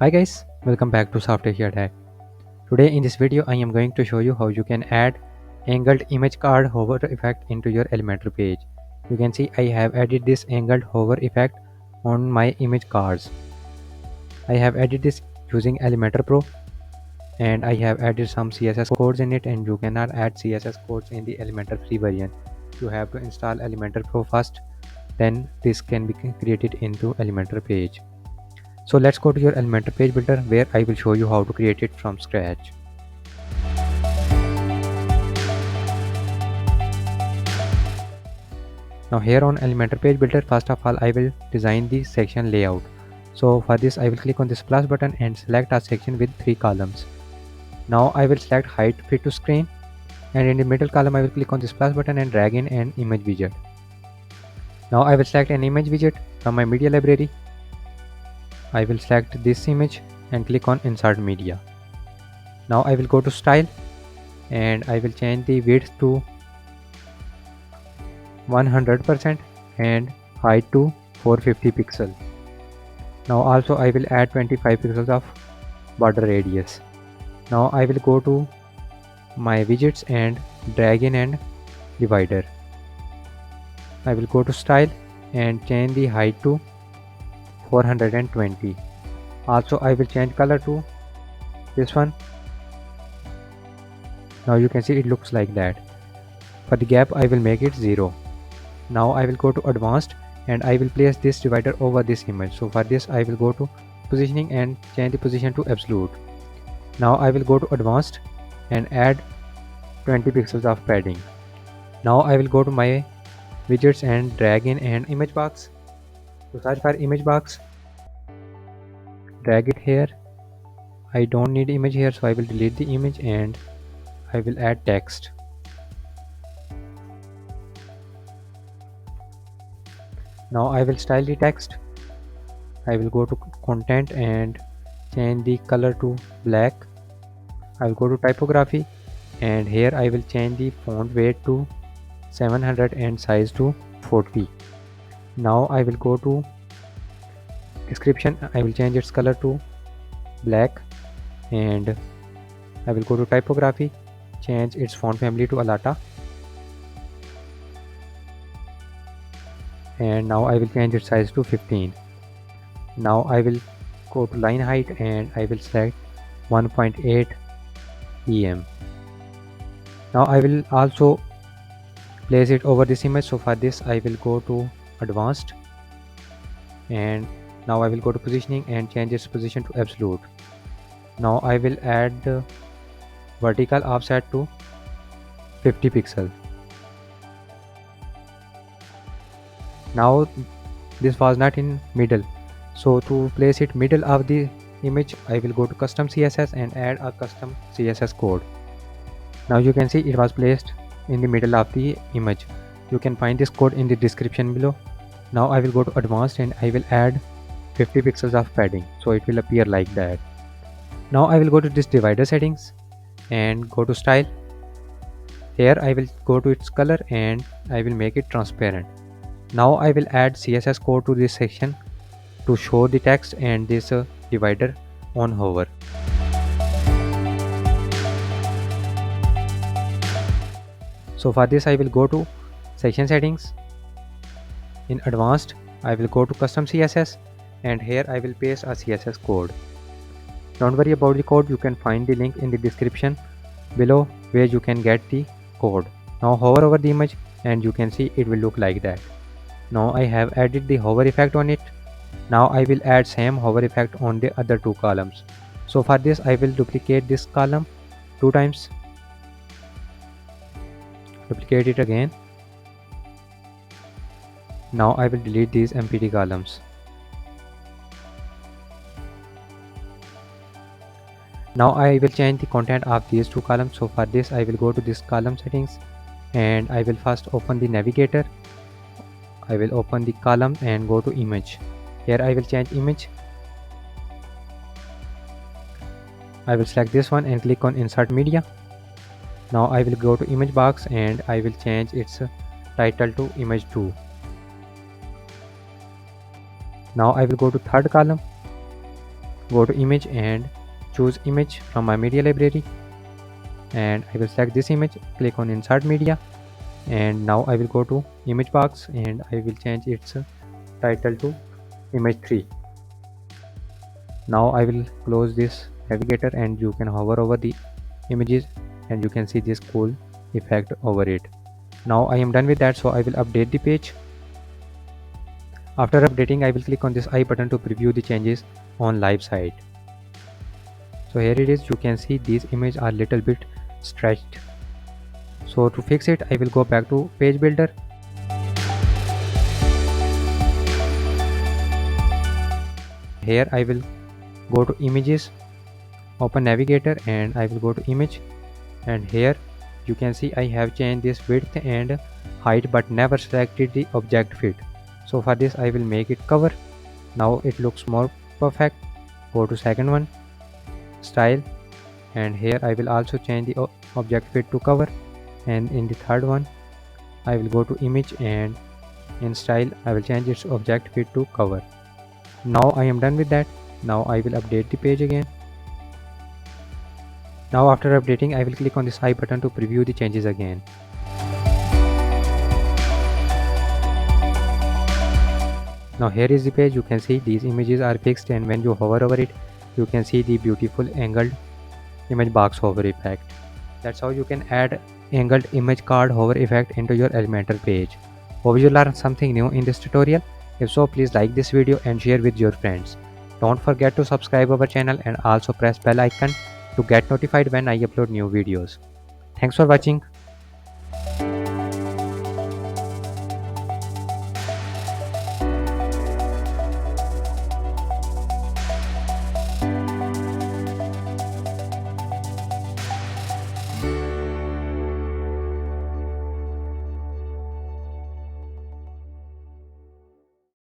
Hi guys, welcome back to SoftAsia Tech. Today in this video I am going to show you how you can add angled image card hover effect into your Elementor page. You can see I have added this angled hover effect on my image cards. I have added this using Elementor Pro and I have added some CSS codes in it, and you cannot add CSS codes in the Elementor free version. You have to install Elementor Pro first, then this can be created into Elementor page. So let's go to your Elementor page builder where I will show you how to create it from scratch. Now here on Elementor page builder, first of all I will design the section layout. So for this I will click on this plus button and select a section with 3 columns. Now I will select height fit to screen, and in the middle column I will click on this plus button and drag in an image widget. Now I will select an image widget from my media library. I will select this image and click on insert media. Now I will go to style and I will change the width to 100% and height to 450 pixels. Now also I will add 25 pixels of border radius. Now I will go to my widgets and drag in and divider. I will go to style and change the height to 420. Also I will change color to this one. Now you can see it looks like that. For the gap I will make it 0. Now I will go to advanced and I will place this divider over this image. So for this I will go to positioning and change the position to absolute. Now I will go to advanced and add 20 pixels of padding. Now I will go to my widgets and drag in an image box. To search for image box, drag it here. I don't need image here, so I will delete the image and I will add text. Now I will style the text. I will go to content and change the color to black. I will go to typography and here I will change the font weight to 700 and size to 40. Now I will go to description. I will change its color to black and I will go to typography, change its font family to Alata, and now I will change its size to 15. Now I will go to line height and I will select 1.8 em. Now I will also place it over this image. So for this I will go to advanced and now I will go to positioning and change its position to absolute. Now I will add the vertical offset to 50 pixel. Now this was not in middle, so to place it middle of the image I will go to custom CSS and add a custom CSS code. Now you can see it was placed in the middle of the image. You can find this code in the description below. Now I will go to advanced and I will add 50 pixels of padding, so it will appear like that. Now I will go to this divider settings and go to style. Here I will go to its color and I will make it transparent. Now I will add CSS code to this section to show the text and this divider on hover. So for this I will go to section settings. In advanced I will go to custom CSS and here I will paste a CSS code. Don't worry about the code, you can find the link in the description below where you can get the code. Now hover over the image and you can see it will look like that. Now I have added the hover effect on it. Now I will add same hover effect on the other 2 columns. So for this I will duplicate this column 2 times. Duplicate it again. Now I will delete these empty columns. Now I will change the content of these 2 columns. So for this I will go to this column settings and I will first open the navigator. I will open the column and go to image. Here I will change image. I will select this one and click on insert media. Now I will go to image box and I will change its title to image 2. Now I will go to third column go to image and choose image from my media library, and I will select this image, click on insert media, and now I will go to image box and I will change its title to image 3. Now I will close this navigator and you can hover over the images and you can see this cool effect over it. Now I am done with that, so I will update the page. After updating, I will click on this I button to preview the changes on live site. So here it is, you can see these images are little bit stretched. So to fix it, I will go back to page builder. Here I will go to images, open navigator, and I will go to image, and here you can see I have changed this width and height but never selected the object fit. So for this I will make it cover. Now it looks more perfect. Go to second one, style, and here I will also change the object fit to cover, and in the third one I will go to image and in style I will change its object fit to cover. Now I am done with that. Now I will update the page again. Now after updating, I will click on this I button to preview the changes again. Now here is the page. You can see these images are fixed, and when you hover over it, you can see the beautiful angled image box hover effect. That's how you can add angled image card hover effect into your Elementor page. Hope you learned something new in this tutorial. If so, please like this video and share with your friends. Don't forget to subscribe our channel and also press bell icon to get notified when I upload new videos. Thanks for watching.